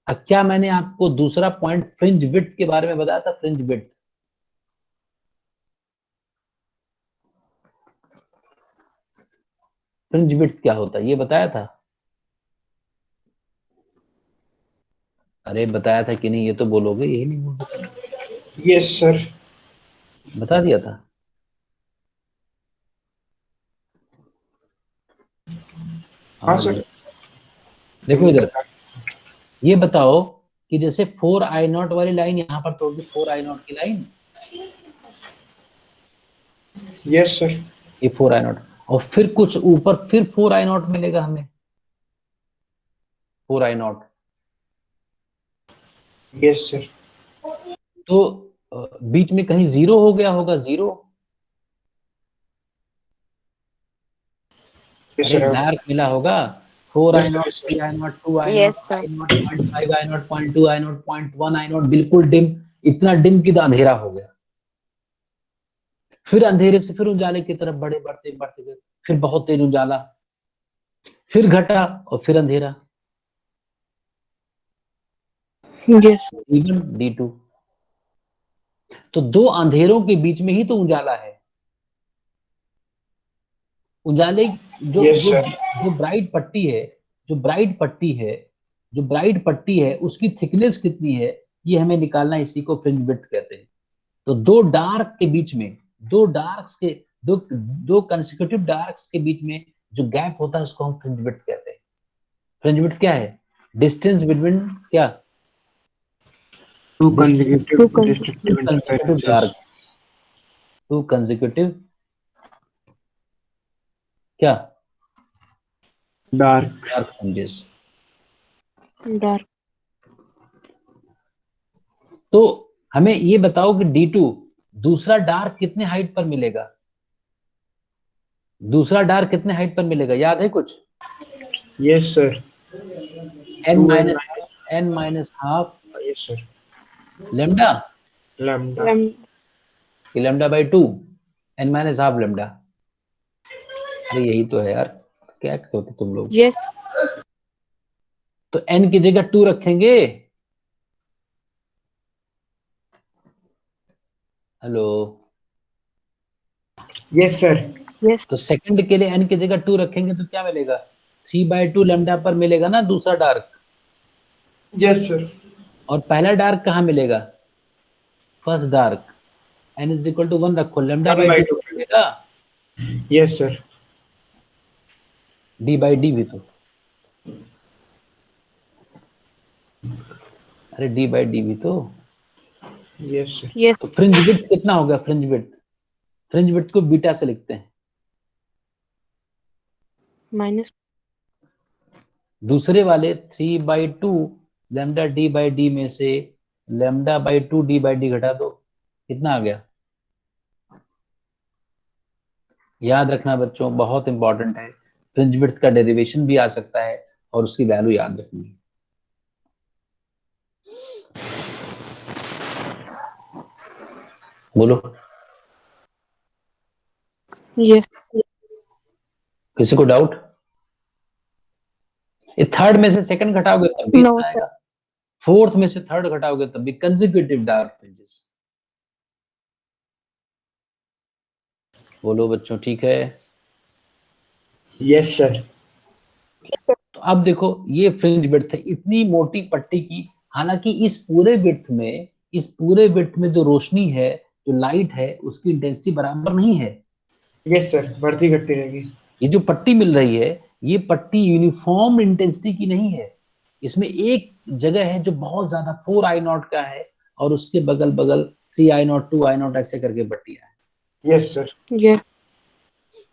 अब क्या मैंने आपको दूसरा पॉइंट फ्रिंज विड्थ के बारे में बताया था? फ्रिंज विड्थ, फ्रिंज विड्थ क्या होता है ये बताया था? अरे बताया था कि नहीं? ये तो बोलोगे, यही नहीं बोलोगे। Yes sir. बता दिया था। हाँ हाँ सर। देखो इधर, ये बताओ कि जैसे 4i0 वाली लाइन यहाँ पर तोड़ दी, 4i0 की लाइन, यस सर। ये 4i0, और फिर कुछ ऊपर फिर 4i0 मिलेगा हमें, 4i0। Yes sir. तो बीच में कहीं जीरो हो गया होगा, जीरो। यस अरे सर। डार्क मिला होगा, yes 4i0, sir. 3i0, 2i0, yes sir. i0, 0.5i0, 0.2i0, 0.1i0, बिल्कुल डिम, इतना डिम कि अंधेरा हो गया। फिर अंधेरे से फिर उजाले की तरफ बढ़े, बढ़ते बढ़ते गए, फिर बहुत तेज उजाला, फिर घटा और फिर अंधेरा, यस। D1 D2। तो दो अंधेरों के बीच में ही तो उजाला है। उजाले जो यस जो सर। जो ब्राइट पट्टी है, जो ब्राइट पट्टी है, जो ब्राइट पट्टी है उसकी थिकनेस कितनी है, ये हमें निकालना है, इसी को फ्रिंज विड्थ कहते हैं। तो दो डार्क के बीच में, दो डार्क्स के, दो दो कंसेक्यूटिव डार्क्स के बीच में जो गैप होता है उसको हम फ्रिंज विड्थ कहते हैं। फ्रिंज विड्थ क्या है? डिस्टेंस बिटवीन क्या? Two distance consecutive destructive consecutive interferences. Dark, two consecutive क्या? डार्क। Dark fringes. डार्क। तो हमें ये बताओ कि D2 दूसरा डार्क कितने हाइट पर मिलेगा? दूसरा डार्क कितने हाइट पर मिलेगा, याद है कुछ? Yes sir. n 2n minus n minus half yes sir. Lambda, lambda. कि lambda by 2, n minus half lambda. अरे यही तो है यार, क्या करते तुम लोग? यस। तो n की जगह 2 रखेंगे। हेलो? Yes sir. यस। तो सेकंड के लिए n की जगह 2 रखेंगे तो क्या मिलेगा? 3/2 लेमडा पर मिलेगा ना दूसरा डार्क। Yes sir. और पहला डार्क कहाँ मिलेगा? First dark. n is equal to 1 रखो, lambda one by by 2 two. मिलेगा। Yes sir. d by d भी तो, अरे d बाई डी भी तो। Yes sir. यस। तो फ्रिंज विड्थ कितना हो गया? फ्रिंज विड्थ, फ्रिंज विड्थ को बीटा से लिखते हैं। माइनस। दूसरे वाले 3/2 लेमडा डी बाई डी में से lambda by 2 d by D घटा दो, कितना आ गया? याद रखना बच्चों, बहुत इंपॉर्टेंट है। फ्रिंज विड्थ का डेरिवेशन भी आ सकता है और उसकी वैल्यू याद रखनी है। बोलो, यस। किसी को डाउट? ये थर्ड में से सेकंड घटाओगे तब भी नो इतना सर। आएगा, फोर्थ में से थर्ड घटाओगे तब भी। Consecutive dark fringes. बोलो बच्चों, ठीक है? Yes sir. तो अब देखो, ये फ्रिंज विड्थ है, इतनी मोटी पट्टी की। हालांकि इस पूरे विड्थ में, इस पूरे विड्थ में जो रोशनी है, जो लाइट है, उसकी इंटेंसिटी बराबर नहीं है। यस सर, बढ़ती घटती रहेगी। ये जो पट्टी मिल रही है, ये पट्टी यूनिफॉर्म इंटेंसिटी की नहीं है। इसमें एक जगह है जो बहुत ज्यादा 4i0 का है, और उसके बगल बगल 3i0, 2i0 ऐसे करके पट्टियां है। Yes sir. यस।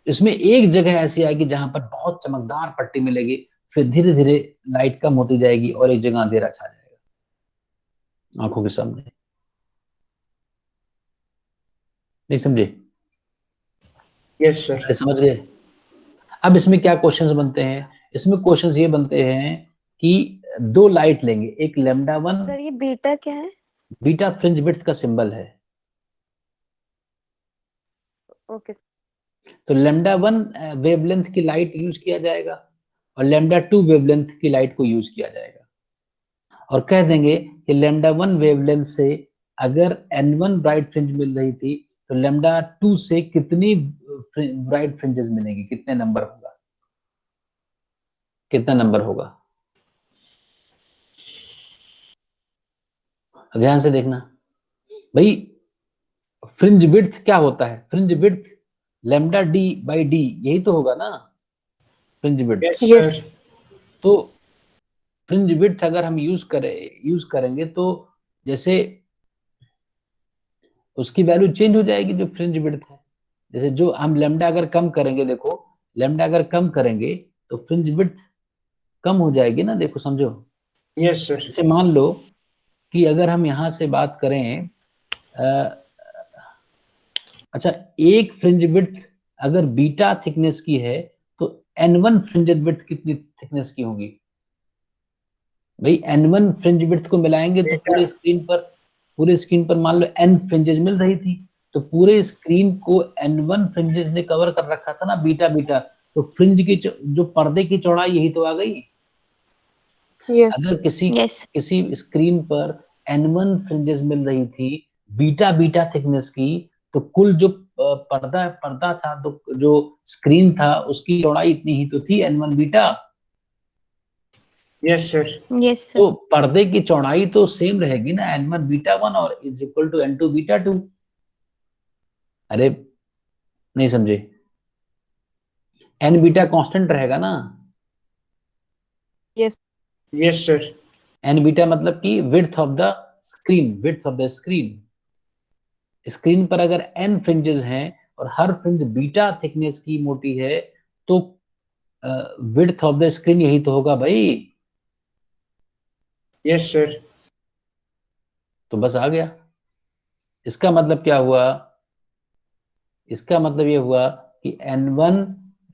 इसमें एक जगह ऐसी आएगी जहां पर बहुत चमकदार पट्टी मिलेगी, फिर धीरे धीरे लाइट कम होती जाएगी और एक जगह अंधेरा छा जाएगा आंखों के सामने। नहीं समझे? Yes sir. अरे समझ गए? अब इसमें क्या क्वेश्चंस बनते हैं? इसमें क्वेश्चंस ये बनते हैं कि दो लाइट लेंगे, एक लेमडा 1, सर ये बीटा क्या है? बीटा फ्रिंज विड्थ का सिंबल है। ओके। तो लेमडा 1 वेवलेंथ की लाइट यूज किया जाएगा और लेमडा 2 वेवलेंथ की लाइट को यूज किया जाएगा। और कह देंगे कि लैम्डा 1 वेवलेंथ से अगर n1 ब्राइट फ्रिंज मिल रही थी तो लैम्डा 2 से कितनी ब्राइट फ्रिंजेस मिलेंगी, कितने नंबर होगा, कितना नंबर होगा? ध्यान से देखना भाई, फ्रिंज विड्थ क्या होता है? Fringe width lambda d by D, यही तो होगा ना फ्रिंज विड्थ। Yes sir. तो फ्रिंज विड्थ अगर हम यूज करेंगे तो जैसे उसकी वैल्यू चेंज हो जाएगी जो फ्रिंज विड्थ है। जैसे जो हम लैम्डा अगर कम करेंगे, देखो लैम्डा अगर कम करेंगे तो फ्रिंज विड्थ कम हो जाएगी ना, देखो समझो। Yes sir. जैसे मान लो कि अगर हम यहां से बात करें, अच्छा एक फ्रिंज विड्थ अगर बीटा थिकनेस की है तो n1 फ्रिंज विड्थ कितनी थिकनेस की होगी भाई? n1 फ्रिंज विड्थ को मिलाएंगे तो बीटा। पूरे स्क्रीन पर मान लो n फ्रिंजेस मिल रही थी, तो पूरे स्क्रीन को n1 फ्रिंजेस ने कवर कर रखा था ना, बीटा बीटा। तो फ्रिंज की जो पर्दे की चौड़ाई यही तो आ गई। Yes. अगर किसी Yes. किसी स्क्रीन पर n1 फ्रिंजेस मिल रही थी बीटा बीटा थिकनेस की, तो कुल जो पर्दा पर्दा था, तो जो स्क्रीन था उसकी चौड़ाई इतनी ही तो थी, n1 beta. Yes sir. Yes, sir. तो पर्दे की चौड़ाई तो सेम रहेगी ना, n1 बीटा 1 और is equal to n2 beta 2। अरे नहीं समझे? n बीटा कांस्टेंट रहेगा ना, Yes. Yes sir. n beta मतलब कि width of the screen, width of the screen. Screen पर अगर n फ्रिंजेस हैं और हर फ्रिंज बीटा थिकनेस की मोटी है, तो विड्थ ऑफ द स्क्रीन यही तो होगा भाई। Yes sir. तो बस आ गया। इसका मतलब क्या हुआ? इसका मतलब ये हुआ कि n1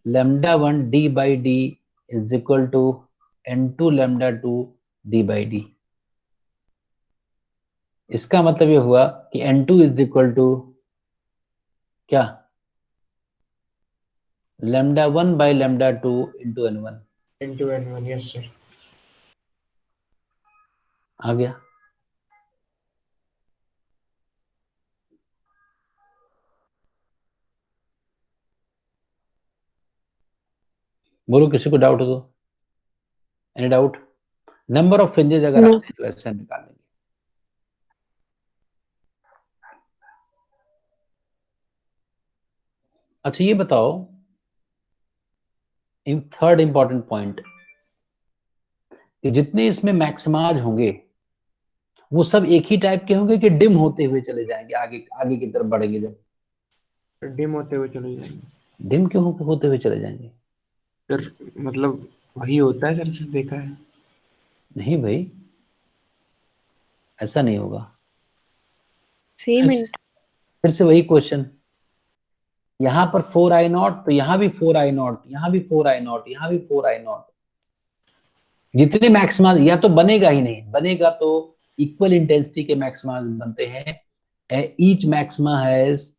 lambda 1 d by d is equal to n2 lambda 2 d by d. इसका मतलब ये हुआ कि n2 इज इक्वल टू क्या? Lambda 1 by lambda 2 into n1। Into n1। Yes sir. आ गया। बोलो किसी को डाउट हो तो? Any doubt? Number of fringes अगर No. आते हैं तो ऐसे निकालेंगे। अच्छा ये बताओ, थर्ड इंपॉर्टेंट पॉइंट, कि जितने इसमें मैक्सिमाज होंगे वो सब एक ही टाइप के होंगे कि डिम होते हुए चले जाएंगे, आगे आगे की तरफ बढ़ेंगे जब? डिम होते हुए चले जाएंगे। डिम क्यों होते हुए चले जाएंगे? सर मतलब वही होता है सर, सिर्फ देखा है। नहीं भाई, ऐसा नहीं होगा। Same फिर in. फिर से वही क्वेश्चन, यहाँ पर 4i0 तो यहाँ भी 4i0, यहाँ भी 4i0, यहाँ भी 4i0। जितने मैक्सिमा या तो बनेगा ही नहीं, बनेगा तो इक्वल इंटेंसिटी के मैक्सिमाज बनते हैं। Each maxima has,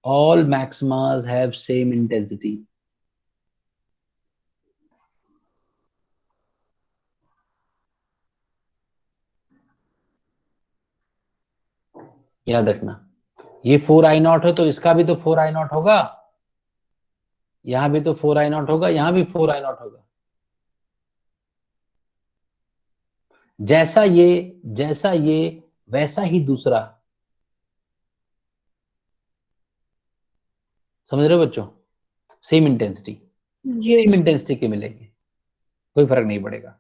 all maximas have same intensity। याद रखना, ये 4i0 है तो इसका भी तो 4i0 होगा, यहां भी तो 4i0 होगा, यहां भी 4i0 होगा। जैसा ये वैसा ही दूसरा। समझ रहे हो बच्चों? Same intensity, same Yes. Intensity के मिलेंगे, कोई फर्क नहीं पड़ेगा।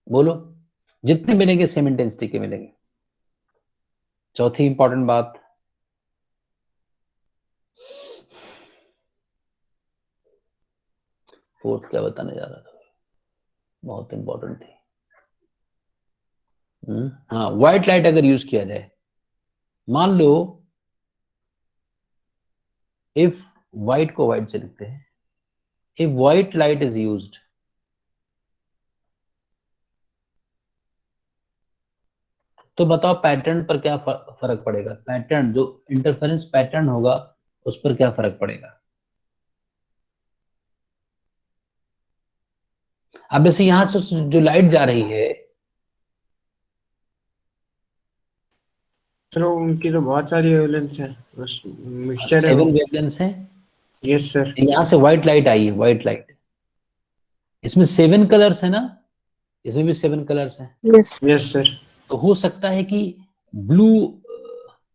बोलो, जितने मिलेंगे सेम इंटेंसिटी के मिलेंगे। चौथी इंपॉर्टेंट बात, फोर्थ क्या बताने जा रहा था, बहुत इंपॉर्टेंट थी। हाँ, व्हाइट लाइट अगर यूज किया जाए, मान लो इफ व्हाइट को व्हाइट से लिखते हैं, if white light is used, तो बताओ पैटर्न पर क्या फर्क पड़ेगा? पैटर्न, जो इंटरफेरेंस पैटर्न होगा उस पर क्या फर्क पड़ेगा? अब जैसे यहाँ से जो लाइट जा रही है, सर उनकी तो बहुत सारी वेवलेंथ है, बस मिक्सचर है 7 वो। वेवलेंथ है। Yes sir. यहाँ से व्हाइट लाइट आई है, व्हाइट लाइट, इसमें 7 कलर्स है ना, इसमें भी 7 कलर्स हैं। Yes yes sir. तो हो सकता है कि ब्लू,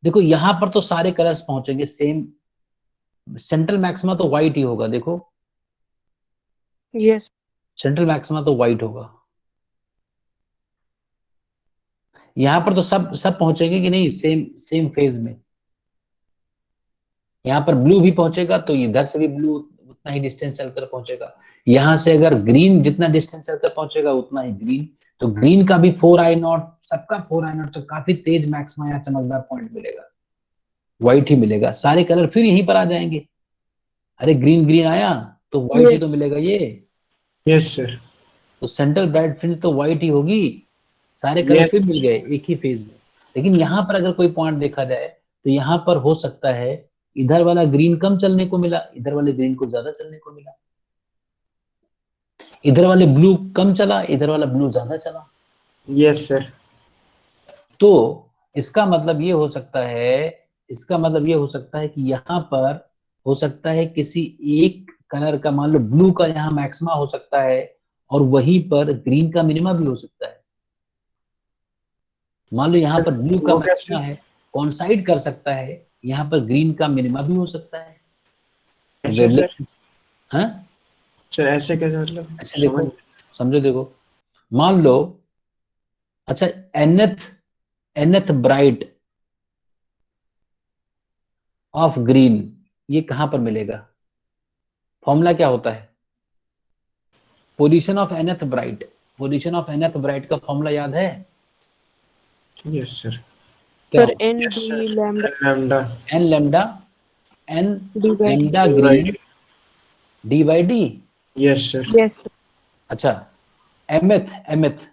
देखो यहाँ पर तो सारे कलर्स पहुंचेंगे सेम, सेंट्रल मैक्सिमा तो व्हाइट ही होगा, देखो यस सेंट्रल मैक्सिमा तो व्हाइट होगा। यहाँ पर तो सब पहुंचेंगे कि नहीं, सेम सेम फेज में। यहाँ पर ब्लू भी पहुंचेगा तो इधर से भी ब्लू उतना ही डिस्टेंस चलकर पहुंचेगा। यहाँ से अगर ग्रीन जितना डिस्टेंस चलकर पहुंचेगा उतना ही ग्रीन, तो ग्रीन का भी 4I0, सबका 4I0, तो काफी तेज मैक्सिमा या चमकदार पॉइंट मिलेगा, व्हाइट ही मिलेगा। सारे कलर फिर यहीं पर आ जाएंगे, अरे ग्रीन ग्रीन आया तो व्हाइट ही तो मिलेगा ये, यस सर। तो सेंट्रल ब्राइट फ्रिंज तो व्हाइट ही होगी, सारे कलर फिर मिल गए एक ही फेज में। लेकिन यहाँ पर अगर कोई पॉइंट देखा जाए तो यहाँ पर हो सकता है इधर वाला ग्रीन कम चलने को मिला, इधर वाले ग्रीन को ज्यादा चलने को मिला, इधर वाले ब्लू कम चला, इधर वाला ब्लू ज्यादा चला। Yes sir. तो इसका मतलब ये हो सकता है, इसका मतलब ये हो सकता है कि यहाँ पर हो सकता है किसी एक कलर का, मान लो ब्लू का यहाँ मैक्सिमा हो सकता है और वहीं पर ग्रीन का मिनिमा भी हो सकता है। मान लो यहाँ पर ब्लू का वो मैक्सिमा कैसे? है, कॉन्साइड कर सकता है यहाँ पर ग्रीन का मिनिमा भी हो सकता है। ऐसे सर? वेवलेंथ, हाँ सर ऐसे कैसे मतलब? ऐसे देखो, समझ। समझो देखो, मान लो, अच्छा nth nth bright of green ये कहां पर मिलेगा, फॉर्मूला क्या होता है, position of nth bright, position of nth bright का फॉर्मूला याद है, यस सर। क्या सर होता n yes d sir. Lambda lambda है, n lambda, n d by d. Lambda green d by d. Yes sir. Yes अच्छा mth mth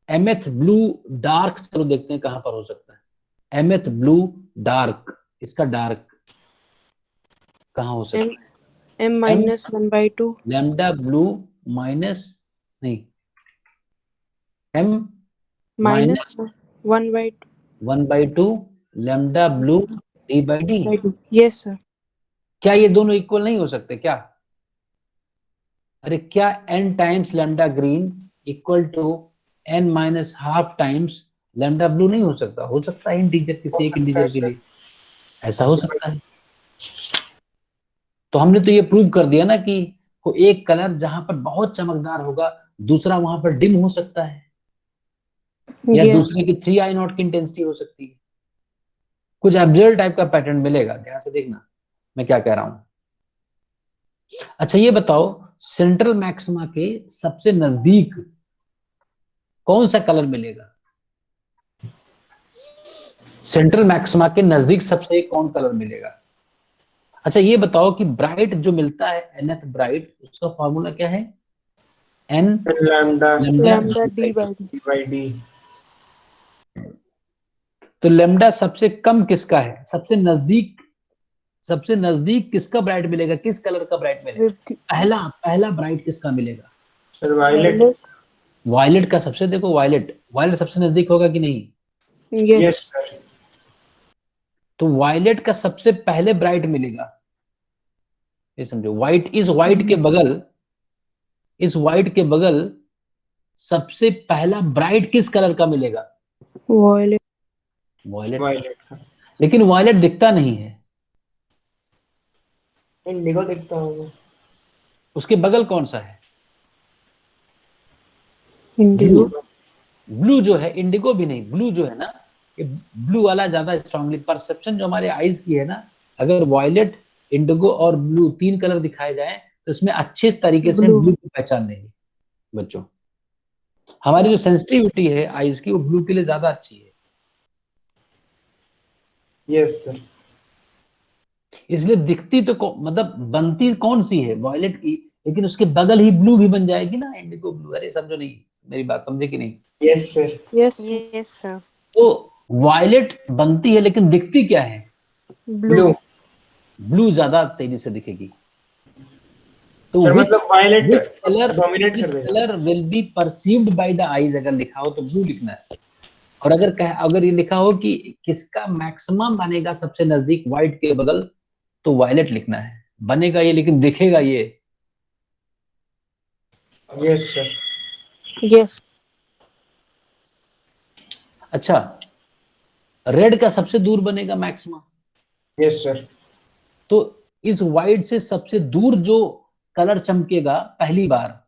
mth blue dark, चलो देखते हैं कहां पर हो सकता है, एमएथ ब्लू डार्क, इसका डार्क कहां हो सकता एम है, m m minus 1/2 lambda blue minus, नहीं, m minus minus 1/2 1/2 lambda blue d by d. Yes sir. क्या ये दोनों इक्वल नहीं हो सकते क्या, अरे क्या n times lambda green equal to n minus half times lambda blue नहीं हो सकता, हो सकता है इंटीजर, हो किसी एक सकता है इंटीजर के सर। लिए ऐसा हो सकता है। तो हमने तो ये प्रूव कर दिया ना कि वो एक कलर जहां पर बहुत चमकदार होगा दूसरा वहां पर डिम हो सकता है, या यस दूसरे की 3I0 की इंटेंसिटी हो सकती है, कुछ एब्जर्ड टाइप का पैटर्न मिलेगा, ध्यान से देखना मैं क्या कह रहा हूं। अच्छा ये बताओ, सेंट्रल मैक्सिमा के सबसे नजदीक कौन सा कलर मिलेगा, सेंट्रल मैक्सिमा के नजदीक सबसे कौन कलर मिलेगा। अच्छा ये बताओ कि ब्राइट जो मिलता है एनथ ब्राइट, उसका फॉर्मूला क्या है, n lambda lambda, lambda d by d. D by d. तो लेमडा सबसे कम किसका है, सबसे नजदीक, सबसे नजदीक किसका ब्राइट मिलेगा, किस कलर का ब्राइट मिलेगा, पहला पहला ब्राइट किसका मिलेगा, सर वायलेट। वायलेट का सबसे, देखो वायलेट, वायलेट सबसे नजदीक होगा कि नहीं, यस यस सर। तो वायलेट का सबसे पहले ब्राइट मिलेगा, ये समझो, व्हाइट, इस व्हाइट के बगल, इस व्हाइट के बगल सबसे पहला ब्राइट किस कलर का मिलेगा, वॉयलेट। वायलेट का। वायलेट का। लेकिन वायलेट दिखता नहीं है, इंडिगो दिखता होगा। उसके बगल कौन सा है, इंडिगो। इंडिगो। ब्लू जो है, इंडिगो भी नहीं, ब्लू जो है ना, ये ब्लू वाला ज्यादा स्ट्रांगली, परसेप्शन जो हमारे आईज की है ना, अगर वायलेट इंडिगो और ब्लू 3 कलर दिखाए जाए तो इसमें अच्छे तरीके से ब्लू। ब्लू को पहचान लेंगे बच्चों। हमारी जो सेंसिटिविटी है आईज की वो ब्लू के लिए ज्यादा अच्छी है, यस सर। इसलिए दिखती तो मतलब बनती कौन सी है वायलेट की, लेकिन उसके बगल ही ब्लू भी बन जाएगी ना, इंडिगो ब्लू, अरे समझो नहीं, मेरी बात समझे कि नहीं। Yes sir. Yes yes sir. तो वायलेट बनती है लेकिन दिखती क्या है, ब्लू। ब्लू। ब्लू ज्यादा तेजी से दिखेगी। तो सर which मतलब violet which color dominate which कर देगा। color will be perceived by the eyes अगर लिखा हो तो ब्लू लिखना है, और अगर ये लिखा हो कि किसका मैक्सिमम बनेगा सबसे नजदीक व्हाइट के बगल तो वायलेट लिखना है। बनेगा ये लेकिन दिखेगा ये। Yes sir. Yes. अच्छा, रेड का सबसे दूर बनेगा मैक्सिमम, यस सर। तो इस व्हाइट से सबसे दूर जो कलर चमकेगा पहली बार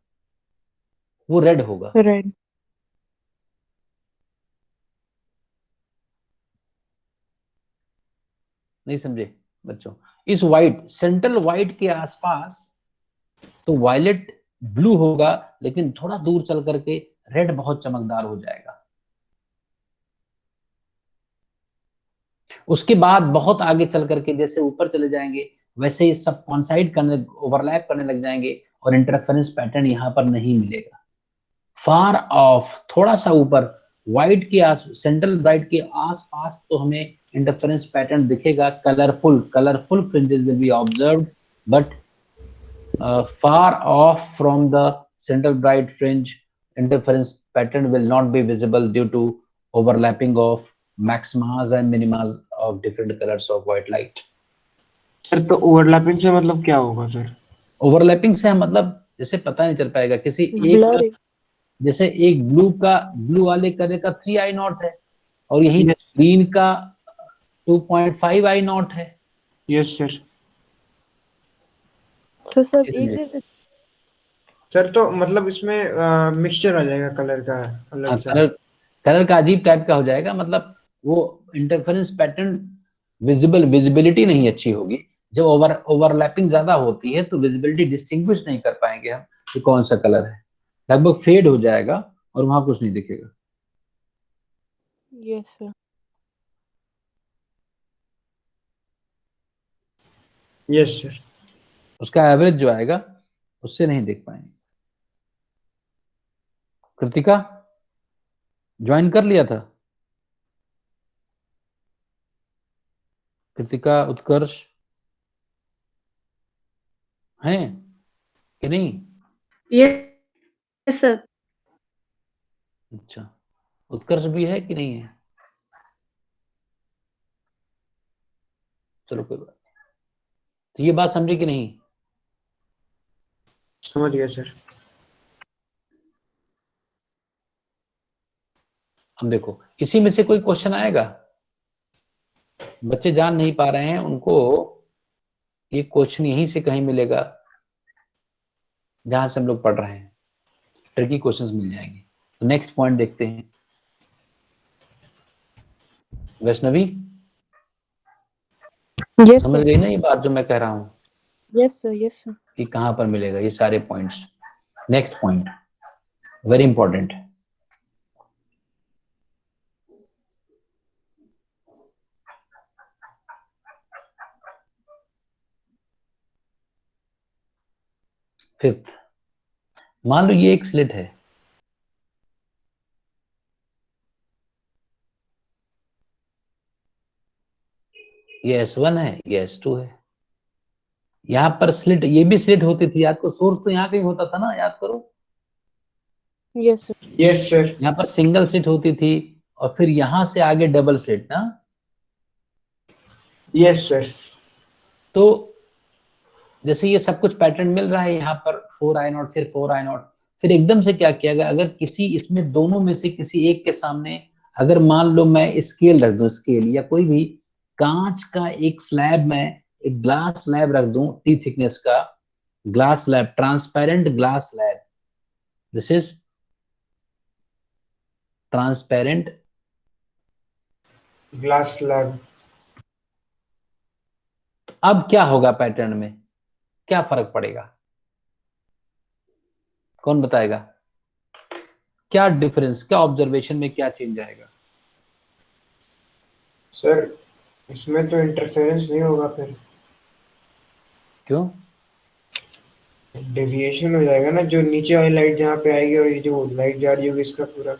वो रेड होगा। Red. नहीं समझे बच्चों? इस व्हाइट, सेंट्रल व्हाइट के आसपास तो वायलेट ब्लू होगा, लेकिन थोड़ा दूर चल करके रेड बहुत चमकदार हो जाएगा। उसके बाद बहुत आगे चल करके जैसे ऊपर चले जाएंगे वैसे ही सब कॉन्साइड करने, ओवरलैप करने लग जाएंगे और इंटरफेरेंस पैटर्न यहाँ पर नहीं मिलेगा। फार ऑफ, थोड़ा सा ऊपर व्हाइट के सेंट्रल ब्राइट के आसपास तो हमें इंटरफेरेंस पैटर्न दिखेगा, colourful fringes will be observed, but far off from the central bright fringe, interference pattern will not be visible due to overlapping of maximas and minimas of different colors of white light. Sir तो overlapping से मतलब क्या होगा sir? Overlapping से मतलब जैसे पता नहीं चल पाएगा किसी एक, Blurry. जैसे एक ब्लू वाले कलर का 3 आई नॉट है और यही Yes. ग्रीन का 2.5 आई नॉट है। Yes sir. तो सब इसलिए एक जैसे। सर तो मतलब इसमें मिक्सचर आ जाएगा कलर का अलग सा। कलर का अजीब टाइप का हो जाएगा, मतलब वो इंटरफेरेंस पैटर्न विजिबिलिटी नहीं अच्छी होगी। जब ओवरलैपिंग ज्यादा होती है तो विजिबिलिटी डिस्टिंग्विश नहीं कर पाएंगे हम कि कौन सा कलर है, लगभग फेड हो जाएगा और वहां कुछ नहीं दिखेगा। Yes sir. Yes sir. उसका एवरेज जो आएगा उससे नहीं देख पाएंगे। कृतिका ज्वाइन कर लिया था? कृतिका, उत्कर्ष हैं कि नहीं? Yes sir. अच्छा, उत्कर्ष भी है कि नहीं है? चलो कोई बात। तो ये बात समझे कि नहीं? समझ गया सर। हम देखो इसी में से कोई क्वेश्चन आएगा, बच्चे जान नहीं पा रहे हैं उनको ये क्वेश्चन यहीं से कहीं मिलेगा जहां से हम लोग पढ़ रहे हैं, ट्रिकी क्वेश्चंस मिल जाएंगे। तो नेक्स्ट पॉइंट देखते हैं। वैष्णवी Yes समझ sir. गई ना ये बात जो मैं कह रहा हूँ Yes sir. Yes sir. कि कहां पर मिलेगा ये सारे points? Next point very important. Fifth, मान लो ये एक स्लिट है, ये S1 है, ये S2 है। यहाँ पर स्लिट, ये भी स्लिट होती थी, याद करो, सोर्स तो यहाँ कहीं होता था ना, याद करो। Yes sir. Yes sir. यहाँ पर सिंगल स्लिट होती थी और फिर यहां से आगे डबल स्लिट ना। Yes sir. तो जैसे ये सब कुछ पैटर्न मिल रहा है यहाँ पर 4 आई नॉट फिर 4 आई नॉट, फिर एकदम से क्या किया गया, अगर किसी इसमें दोनों में से किसी एक के सामने अगर मान लो मैं स्केल रख दूं, स्केल या कोई भी कांच का एक स्लैब, मैं एक ग्लास स्लैब रख दूं टी थिकनेस का, glass slab, transparent glass slab, this is transparent glass slab. अब क्या होगा पैटर्न में, क्या फर्क पड़ेगा, कौन बताएगा? क्या डिफरेंस, क्या ऑब्जर्वेशन में क्या चेंज आएगा? सर इसमें तो इंटरफेरेंस नहीं होगा फिर, क्यों? डेविएशन हो जाएगा ना, जो नीचे वाली लाइट जहाँ पे आएगी और ये जो लाइट जा रही होगी इसका पूरा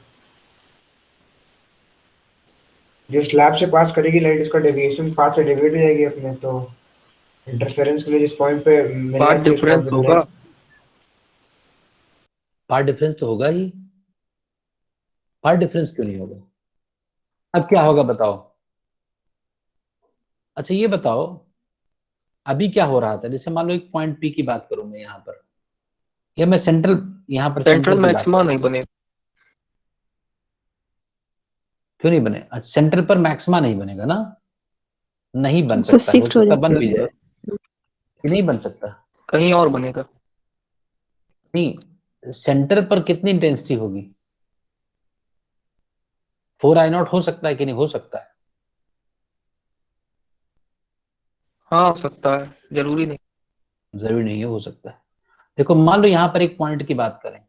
जो स्लैब से पास करेगी लाइट, इसका डेविएशन पाथ से डेविएट हो जाएगी अपने, तो इंटरफेरेंस के लिए जिस पॉइंट पे पाथ डिफरेंस होगा। पाथ डिफरेंस तो होगा ही, पाथ डिफरेंस क्यों नहीं होगा? अब क्या होगा बताओ? अच्छा ये बताओ, अभी क्या हो रहा था? जैसे मान लो एक पॉइंट पी की बात करूं मैं यहाँ पर, या मैं सेंट्रल, यहाँ पर सेंट्रल सेंट्रल की बात मैक्सिमा करूं, नहीं बने। क्यों नहीं बने? सेंट्रल पर मैक्सिमा नहीं बनेगा ना? नहीं बन सर सकता, हो शिफ्ट हो सकता बन जाता भी है। जाए, कि नहीं बन सकता? कहीं और बनेगा। नहीं, सेंटर पर कितनी इंटेंसिटी होगी? 4I0 हो सकता है कि नहीं हो सकता है? हाँ हो सकता है, जरूरी नहीं। जरूरी नहीं है, हो सकता है। देखो मान लो यहाँ पर एक पॉइंट की बात करें,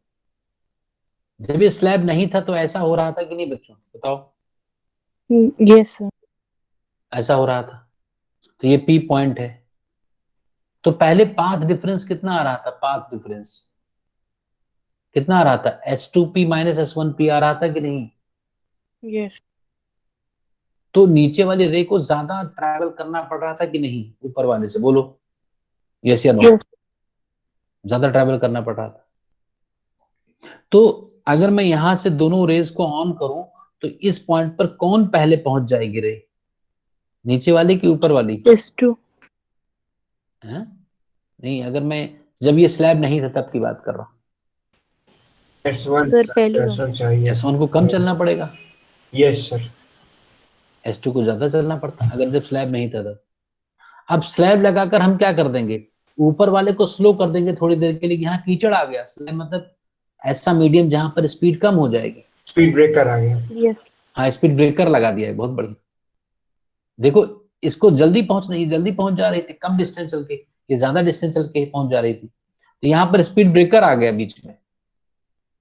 जब ये स्लैब नहीं था तो ऐसा हो रहा था कि नहीं बच्चों, बताओ? Yes sir. ऐसा हो रहा था। तो ये पी पॉइंट है, तो पहले पाथ डिफरेंस कितना आ रहा था? पाथ डिफरेंस कितना आ रहा था? S2P माइनस S1P आ रहा था कि नहीं? यस तो नीचे वाले रे को ज्यादा ट्रैवल करना पड़ रहा था कि नहीं ऊपर वाले से? बोलो यस या नो? यस ज्यादा ट्रैवल करना पड़ रहा था। तो अगर मैं यहां से दोनों रेज को ऑन करूं तो इस पॉइंट पर कौन पहले पहुंच जाएगी रे? नीचे वाली कि ऊपर वाली? S2 है? नहीं, अगर मैं, जब ये स्लैब नहीं था तब की बात कर रहा हूँ। S1 सर पहली बार। S1 चाहिए। S1 को कम चलना पड़ेगा, यस सर। S2 को ज्यादा चलना पड़ता अगर जब स्लैब नहीं था तब। अब स्लैब लगाकर हम क्या कर देंगे? ऊपर वाले को स्लो कर देंगे थोड़ी देर के लिए, यहाँ कीचड़ आ गया, स्लैब मतलब ऐसा मीडियम जहां पर स्पीड कम हो जाएगी। स्पीड ब्रेकर आ गया। यस हाँ, स्पीड ब्रेकर लगा दिया है, बहुत बढ़िया। देखो इसको जल्दी पहुंच नहीं, जल्दी पहुंच जा रही थी कम डिस्टेंस चल के, ये ज्यादा डिस्टेंस चल के पहुंच जा रही थी, तो यहाँ पर स्पीड ब्रेकर आ गया बीच में।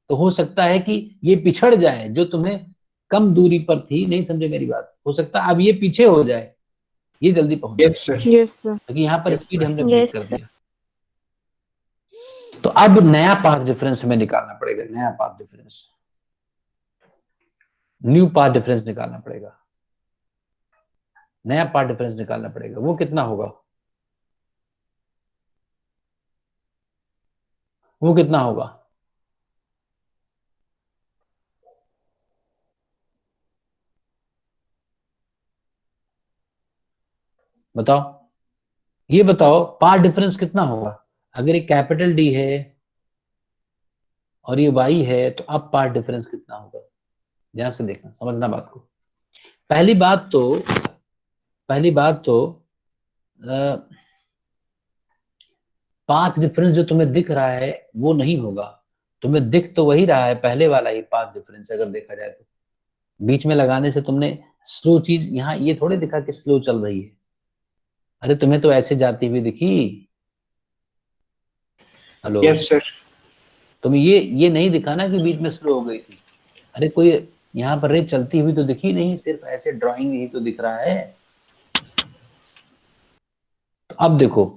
तो हो सकता है कि ये पिछड़ जाए, जो तुम्हें कम दूरी पर थी, नहीं समझे मेरी बात, हो सकता है अब ये पीछे हो जाए, ये जल्दी पहुंच जाए, यस सर। Yes sir. क्योंकि यहाँ पर Yes, स्पीड sir. हमने ब्रेक यस कर सर। दिया। तो अब नया पाथ डिफरेंस हमें निकालना पड़ेगा, नया path difference, new path difference निकालना पड़ेगा, नया पाथ डिफरेंस निकालना पड़ेगा। वो कितना होगा? वो कितना होगा? बताओ, ये बताओ पाथ डिफरेंस कितना होगा? अगर ये कैपिटल डी है और ये वाई है तो अब पाथ डिफरेंस कितना होगा? ध्यान से देखना, समझना बात को। पहली बात तो, पहली बात तो पाथ डिफरेंस जो तुम्हें दिख रहा है वो नहीं होगा, तुम्हें दिख तो वही रहा है पहले वाला ही पाथ डिफरेंस, अगर देखा जाए तो। बीच में लगाने से तुमने स्लो चीज, यहाँ ये थोड़े दिखा कि स्लो चल रही है, अरे तुम्हें तो ऐसे जाती हुई दिखी। Hello, yes sir. तुम्हें ये नहीं दिखा ना कि बीच में स्लो हो गई थी। अरे कोई यहाँ पर रेत चलती हुई तो दिखी नहीं, सिर्फ ऐसे ड्राइंग ही तो दिख रहा है। तो अब देखो,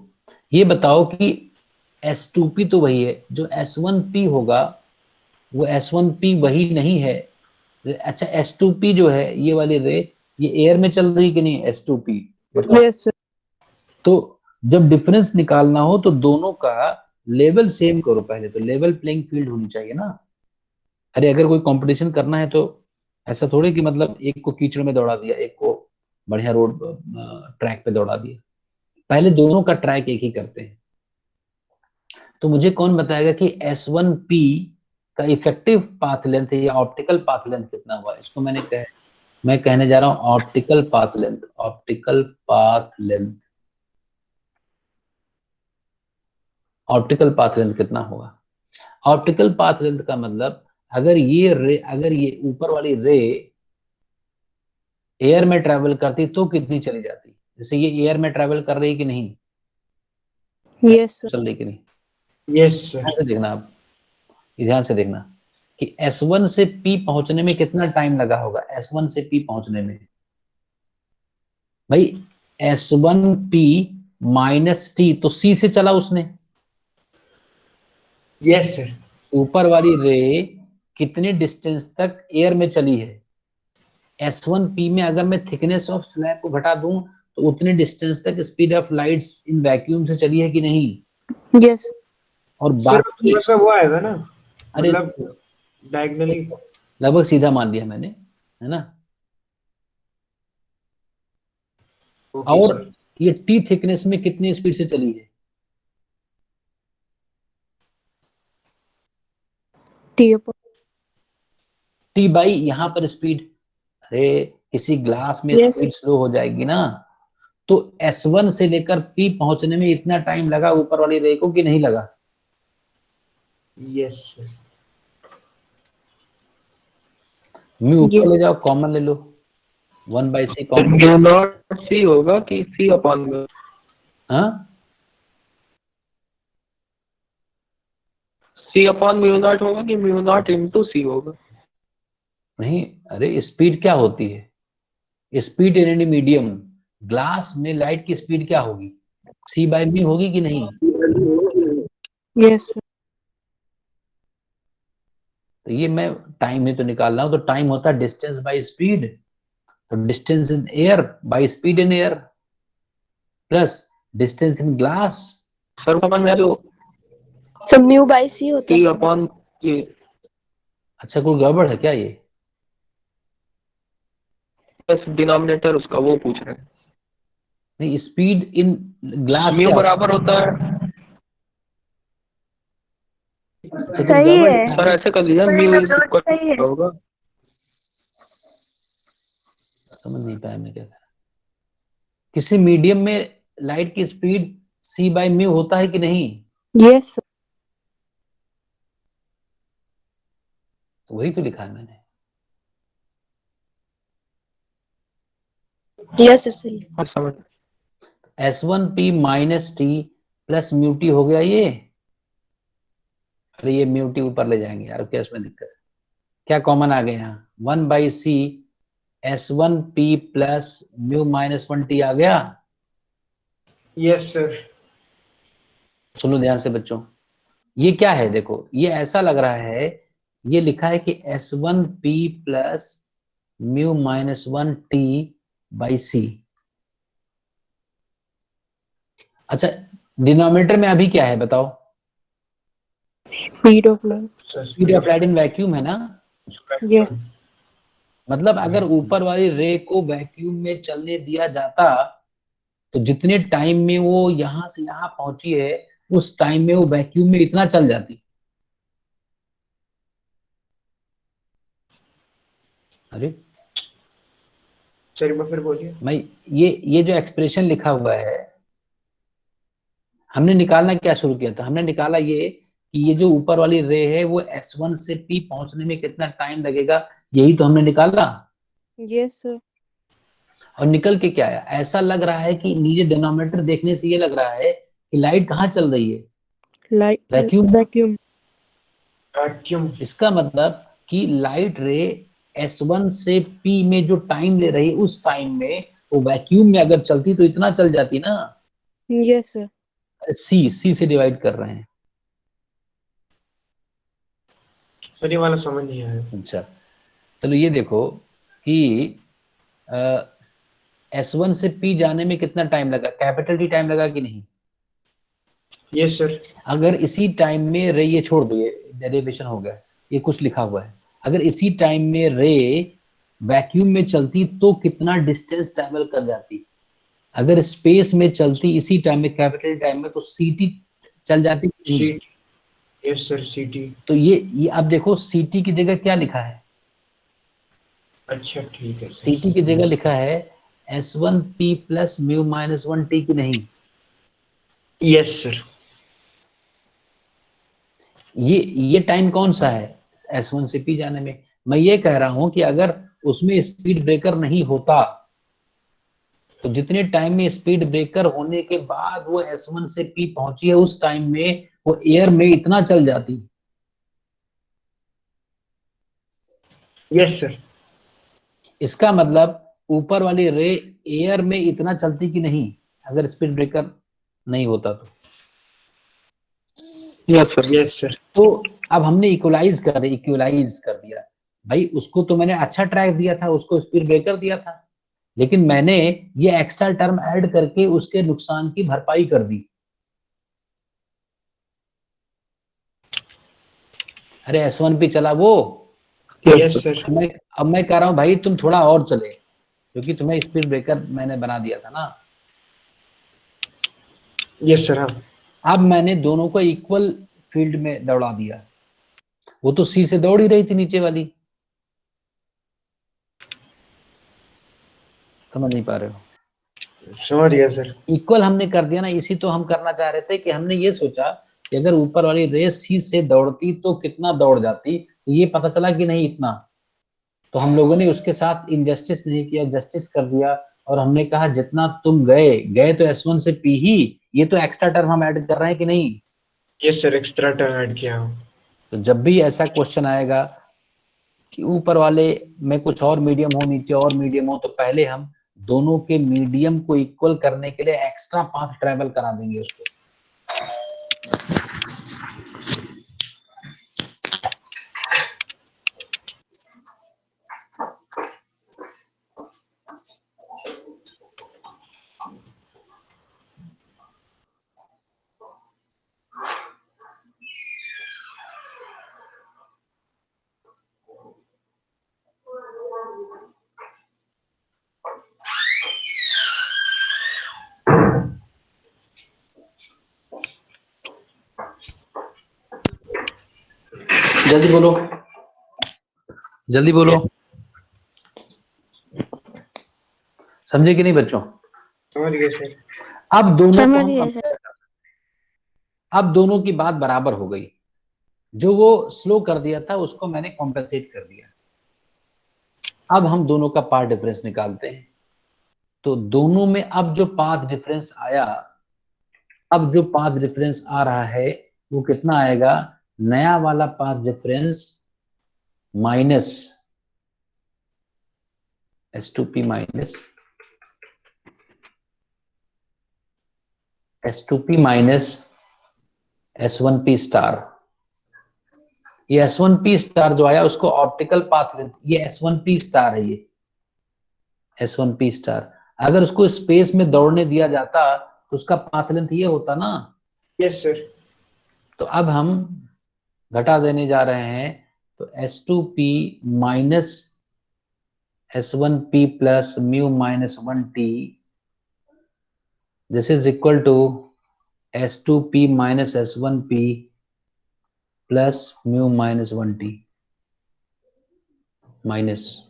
ये बताओ कि S2P तो वही है, जो S1P होगा वो S1P वही नहीं है। अच्छा S2P जो है ये वाली रे, ये एयर में चल रही कि नहीं S2P? बताओ। Yes sir. तो जब डिफरेंस निकालना हो तो दोनों का लेवल सेम करो पहले, तो लेवल प्लेइंग फील्ड होनी चाहिए ना। अरे अगर कोई कंपटीशन करना है तो ऐसा थोड़ी कि मतलब एक को कीचड़ में दौड़ा दिया, एक को बढ़िया रोड ट्रैक पे दौड़ा दिया, पहले दोनों का ट्रैक एक ही करते हैं। तो मुझे कौन बताएगा कि S1P का इफेक्टिव पाथ लेंथ या ऑप्टिकल पाथ लेंथ कितना हुआ? इसको मैं कहने जा रहा हूं optical path length, optical path length, optical path length कितना होगा? ऑप्टिकल पाथ लेंथ का मतलब अगर ये ऊपर वाली रे एयर में ट्रेवल करती तो कितनी चली जाती? जैसे ये एयर में ट्रेवल कर रही कि नहीं, यस सर। चल रही कि नहीं? Yes sir. ध्यान से देखना, आप ध्यान से देखना कि S1 से P पहुंचने में कितना टाइम लगा होगा, S1 से P पहुंचने में। भाई S1P माइनस T, तो C से चला उसने, यस सर। ऊपर वाली रे कितने डिस्टेंस तक एयर में चली है? S1P में अगर मैं थिकनेस ऑफ स्लैब को घटा दूं तो उतने डिस्टेंस तक speed of lights in vacuum से चली है कि नहीं? यस और सर बाकी थोड़ा सा वो आएगा ना, अरे मतलब डायगनली। लगभग सीधा मान लिया मैंने, है ना। ओके और सर। ये टी थिकनेस में कितनी स्पीड से चली है? T upon टी बाई यहाँ पर स्पीड। अरे किसी ग्लास में yes, स्पीड स्लो हो जाएगी ना, तो S1 से लेकर P पहुंचने में इतना टाइम लगा ऊपर वाली रे को कि नहीं लगा? Yes sir. म्यू ऊपर yes, ले जाओ, कॉमन ले लो, 1/c फिर कॉमन। म्यू नॉट सी होगा कि सी अपॉन म्यू? हाँ, सी अपॉन म्यू नॉट होगा कि म्यू नॉट इंटू सी होगा? नहीं, अरे स्पीड क्या होती है? Speed in any medium, glass में लाइट की स्पीड क्या होगी? सी बाई म्यू होगी कि नहीं? yes, sir. तो ये मैं टाइम ही तो निकाल रहा हूं, तो टाइम होता है डिस्टेंस बाय स्पीड, तो distance in air by speed in air plus distance in glass. Sir समझ में जो सब म्यू बाई सी होता सी है। अपॉन ये अच्छा, कोई गड़बड़ है क्या? ये बस डिनोमिनेटर उसका वो पूछ रहे हैं। नहीं, स्पीड इन ग्लास म्यू क्या होता बराबर होता है, है? अच्छा, कुछ सही गड़बड़ है। है? सर ऐसे कर लीजिए म्यू इज इक्वल सही है। होगा। समझ नहीं पाया मैं क्या कर रहा। किसी मीडियम में लाइट की स्पीड सी बाई म्यू होता है कि नहीं? Yes, sir. तो वही तो लिखा है मैंने। यस सर सही है। हाँ समझ। S1P minus T plus mu T हो गया ये। अरे ये म्यू टी ऊपर ले जाएंगे यार, क्या इसमें दिक्कत है? क्या कॉमन आ गया यहाँ? 1/c S1P plus mu minus 1T आ गया। Yes sir. सुनो ध्यान से बच्चों, ये क्या है? देखो ये ऐसा लग रहा है, ये लिखा है कि S1P plus mu minus 1T by c. अच्छा, डिनोमिनेटर में अभी क्या है बताओ? Speed of light. Speed of light in vacuum है ना। Yes, मतलब अगर ऊपर वाली रे को वैक्यूम में चलने दिया जाता, तो जितने टाइम में वो यहां से यहां पहुंची है, उस टाइम में वो वैक्यूम में इतना चल जाती। अरे सर एक बार फिर बोलिए। मैं ये जो एक्सप्रेशन लिखा हुआ है, हमने निकालना क्या शुरू किया था? हमने निकाला ये कि ये जो ऊपर वाली रे है वो S1 से P पहुंचने में कितना टाइम लगेगा, यही तो हमने निकाला। yes, sir. और निकल के क्या आया? ऐसा लग रहा है कि नीचे डिनोमिनेटर देखने से ये लग रहा है कि लाइट कहाँ चल रही है? Light vacuum. vacuum. वैक्यूम। इसका मतलब कि लाइट रे S1 से P में जो टाइम ले रही, उस टाइम में वो वैक्यूम में अगर चलती तो इतना चल जाती ना। Yes, sir. सी से डिवाइड कर रहे हैं। सर ये वाला समझ नहीं आया। अच्छा चलो ये देखो कि S1 से P जाने में कितना टाइम लगा, कैपिटल टी टाइम लगा कि नहीं? Yes sir. अगर इसी टाइम में रे, ये छोड़ दो, ये डेरिवेशन हो गया, ये कुछ लिखा हुआ है। अगर इसी टाइम में रे वैक्यूम में चलती तो कितना डिस्टेंस ट्रैवल कर जाती? अगर स्पेस में चलती इसी टाइम में, कैपिटल टाइम में, तो सीटी चल जाती कि नहीं? यस सर सीटी। तो ये अब देखो सीटी की जगह क्या लिखा है? अच्छा ठीक है सर। सीटी की जगह लिखा है S1P plus mu minus 1T की नहीं? Yes sir. ये टाइम कौन सा है S1 से P जाने में? मैं ये कह रहा हूं कि अगर उसमें स्पीड ब्रेकर नहीं होता, तो जितने टाइम में स्पीड ब्रेकर होने के बाद वो S1 से P पहुंची है, उस टाइम में वो एयर में इतना चल जाती। Yes sir. इसका मतलब ऊपर वाली रे एयर में इतना चलती कि नहीं, अगर स्पीड ब्रेकर नहीं होता तो? Yes sir. Yes sir. तो अब हमने इक्वलाइज कर दिया भाई। उसको तो मैंने अच्छा ट्रैक दिया था, उसको स्पीड ब्रेकर दिया था, लेकिन मैंने ये एक्स्ट्रा टर्म ऐड करके उसके नुकसान की भरपाई कर दी। अरे S1P चला वो। Yes sir. अब मैं कह रहा हूँ भाई तुम थोड़ा और चले, क्योंकि तुम्हें स्पीड ब्रेकर मैंने बना दिया था ना। Yes sir. हाँ अब मैंने दोनों को इक्वल फील्ड में दौड़ा दिया। वो तो C से दौड़ ही रही थी नीचे वाली, समझ नहीं पा रहे हो? समझ गया सर। इक्वल हमने कर दिया ना, इसी तो हम करना चाह रहे थे कि हमने ये सोचा कि अगर ऊपर वाली रेस C से दौड़ती तो कितना दौड़ जाती, तो ये पता चला कि नहीं इतना। तो हम लोगों ने उसके साथ इनजस्टिस नहीं किया, जस्टिस कर दिया, और हमने कहा जितना तुम गए गए तो S1 से P ही, ये तो एक्स्ट्रा टर्म हम ऐड कर रहे हैं कि नहीं। Yes sir, extra term add किया हूँ। तो जब भी ऐसा क्वेश्चन आएगा कि ऊपर वाले में कुछ और मीडियम हो, नीचे और मीडियम हो, तो पहले हम दोनों के मीडियम को इक्वल करने के लिए एक्स्ट्रा पाथ ट्रेवल करा देंगे उसको। जल्दी बोलो, जल्दी बोलो। समझे कि नहीं बच्चों? समझ गए सर। अब दोनों को समझ हम गए कंपेयर कर सकते हैं। अब दोनों की बात बराबर हो गई। जो वो स्लो कर दिया था उसको मैंने कॉम्पेंसेट कर दिया। अब हम दोनों का पाथ डिफरेंस निकालते हैं। तो दोनों में अब जो पाथ डिफरेंस आया, अब जो पाथ डिफरेंस आ रहा है वो कितना आएगा? नया वाला path difference minus S2P minus S2P minus S1P star. ये S1P स्टार जो आया उसको ऑप्टिकल पाथ लेंथ, ये S1P स्टार है, ये S1P स्टार। अगर उसको स्पेस में दौड़ने दिया जाता तो उसका पाथ लेंथ ये होता ना। Yes sir. तो अब हम घटा देने जा रहे हैं, तो S2P minus S1P plus mu minus 1T, this is equal to S2P minus S1P plus mu minus 1T minus.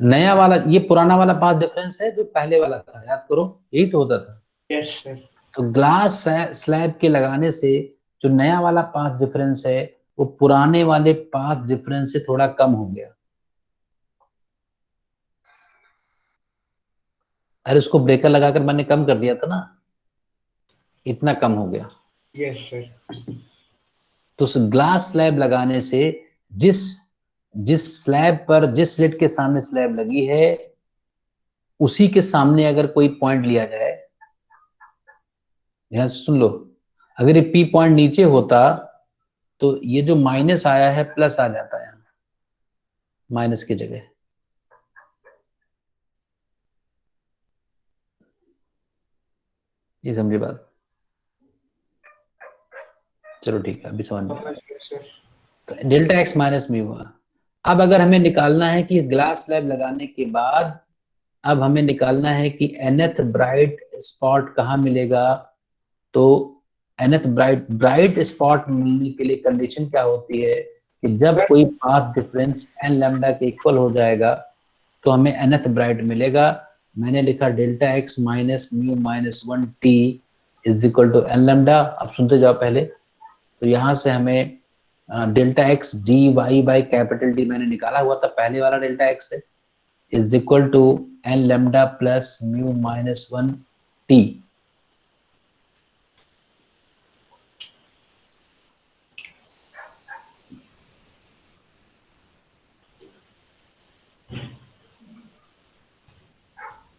नया वाला, ये पुराना वाला पाथ डिफरेंस है जो पहले वाला था, याद करो यही तो होता था। Yes sir. तो ग्लास स्लैब के लगाने से जो नया वाला पाथ डिफरेंस है वो पुराने वाले पाथ डिफरेंस से थोड़ा कम हो गया। अरे उसको ब्रेकर लगाकर मैंने कम कर दिया था ना, इतना कम हो गया। Yes sir. तो उस ग्लास स्लैब लगाने से जिस जिस स्लैब पर, जिस स्लिट के सामने स्लैब लगी है उसी के सामने अगर कोई पॉइंट लिया जाए, ध्यान से सुन लो, अगर ये P पॉइंट नीचे होता तो ये जो माइनस आया है प्लस आ जाता है, माइनस की जगह। ये समझे बात? चलो ठीक है, अभी समझ में। समझ गए सर। तो डेल्टा एक्स माइनस म्यू हुआ। अब अगर हमें निकालना है कि ग्लास स्लैब लगाने के बाद, अब हमें निकालना है कि nth ब्राइट स्पॉट कहाँ मिलेगा। तो nth ब्राइट स्पॉट मिलने के लिए कंडीशन क्या होती है कि जब कोई पाथ डिफरेंस n लैम्डा के इक्वल हो जाएगा तो हमें nth ब्राइट मिलेगा। मैंने लिखा delta x minus mu minus 1T is equal to n lambda. अब सुनते जाओ पहले। तो यहां से हमें delta x d y by capital d मैंने निकाला हुआ था, पहले वाला डेल्टा एक्स है, is equal to n lambda plus mu minus 1T।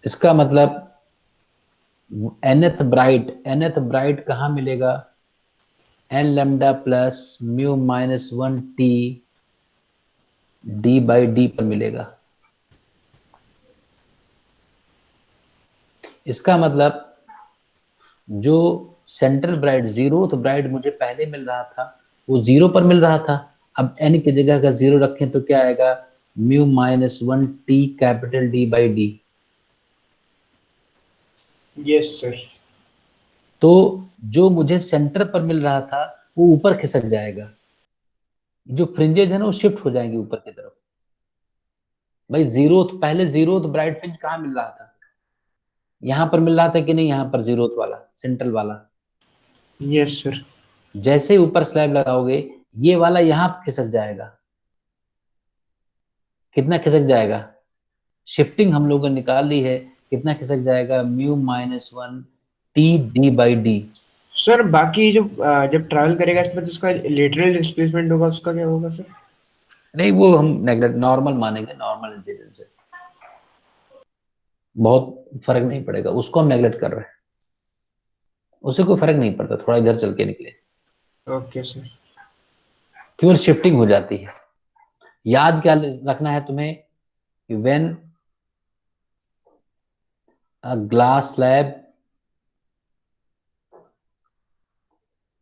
इसका मतलब nth ब्राइट कहाँ मिलेगा? n lambda plus mu minus 1T D by D पर मिलेगा। इसका मतलब जो सेंट्रल ब्राइट, जीरोथ ब्राइट मुझे पहले मिल रहा था वो 0 पर मिल रहा था। अब n की जगह अगर 0 रखें तो क्या आएगा, mu minus 1 t capital D by d. Yes sir. तो जो मुझे सेंटर पर मिल रहा था वो ऊपर खिसक जाएगा, जो फ्रिंजेज है ना वो शिफ्ट हो जाएंगे ऊपर की तरफ। भाई जीरोथ, पहले जीरोथ ब्राइट फ्रिंज कहाँ मिल रहा था, यहाँ पर मिल रहा था कि नहीं, यहाँ पर जीरोथ वाला सेंट्रल वाला। Yes sir. जैसे ही ऊपर स्लैब लगाओगे ये वाला यहाँ खिसक जाएगा। कितना खिसक जाएगा, शिफ्टिंग हम लोगों ने निकाल ली है, कितना खिसक जाएगा, mu minus 1 T D by D. Sir बाकी जो जब ट्रैवल करेगा इसमें तो उसका लेटरल डिस्प्लेसमेंट होगा, उसका क्या होगा सर? नहीं वो हम नेगलेक्ट, नॉर्मल मानेंगे, नॉर्मल इंसिडेंस है, बहुत फर्क नहीं पड़ेगा, उसको हम नेगलेक्ट कर रहे हैं, उसे कोई फर्क नहीं पड़ता, थोड़ा इधर चल के निकले। Okay sir. केवल शिफ्टिंग हो जाती है। याद क्या रखना है तुम्हें कि when a glass slab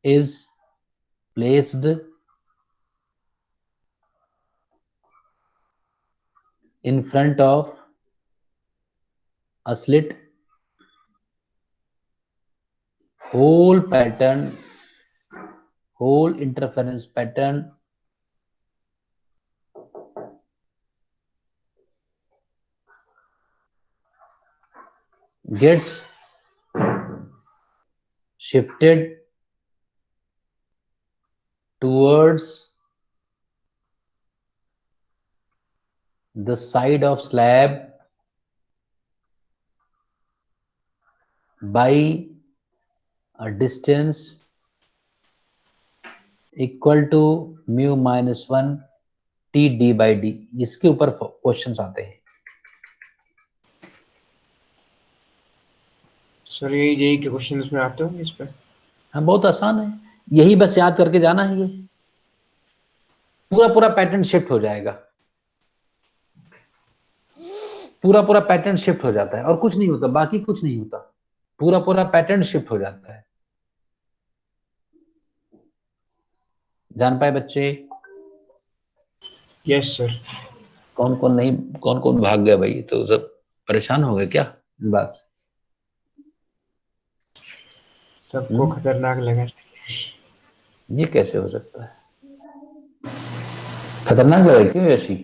is placed in front of a slit, whole interference pattern gets shifted towards the side of slab by a distance equal to mu minus 1 t d by d। इसके ऊपर questions आते हैं। Sir यही के question उसमें आते होंगे इस पे? हाँ बहुत आसान है, यही बस याद करके जाना है, ये पूरा पैटर्न शिफ्ट हो जाएगा, पूरा पैटर्न शिफ्ट हो जाता है और कुछ नहीं होता, बाकी कुछ नहीं होता, पूरा पैटर्न शिफ्ट हो जाता है। जान पाए बच्चे? Yes sir. कौन कौन नहीं, कौन कौन भाग गया भाई, तो सब परेशान हो गए क्या इस बात से? सबको खतरनाक लगा। ये कैसे हो सकता है, खतरनाक लगा क्यों यशी?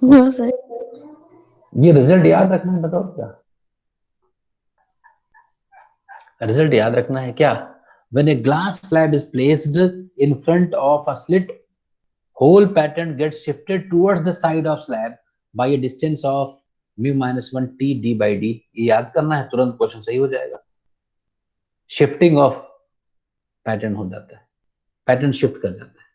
हाँ सर। ये रिजल्ट याद रखना है, बताओ क्या रिजल्ट याद रखना है क्या? When a glass slab is placed in front of a slit, whole pattern gets shifted towards the side of slab by a distance of mu minus 1 t d by d। ये याद करना है, तुरंत question सही हो जाएगा। Shifting of pattern हो जाता है, पैटर्न शिफ्ट कर जाता है।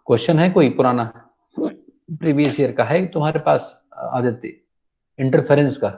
क्वेश्चन है कोई पुराना प्रीवियस ईयर का है तुम्हारे पास आदित्य, इंटरफेरेंस का?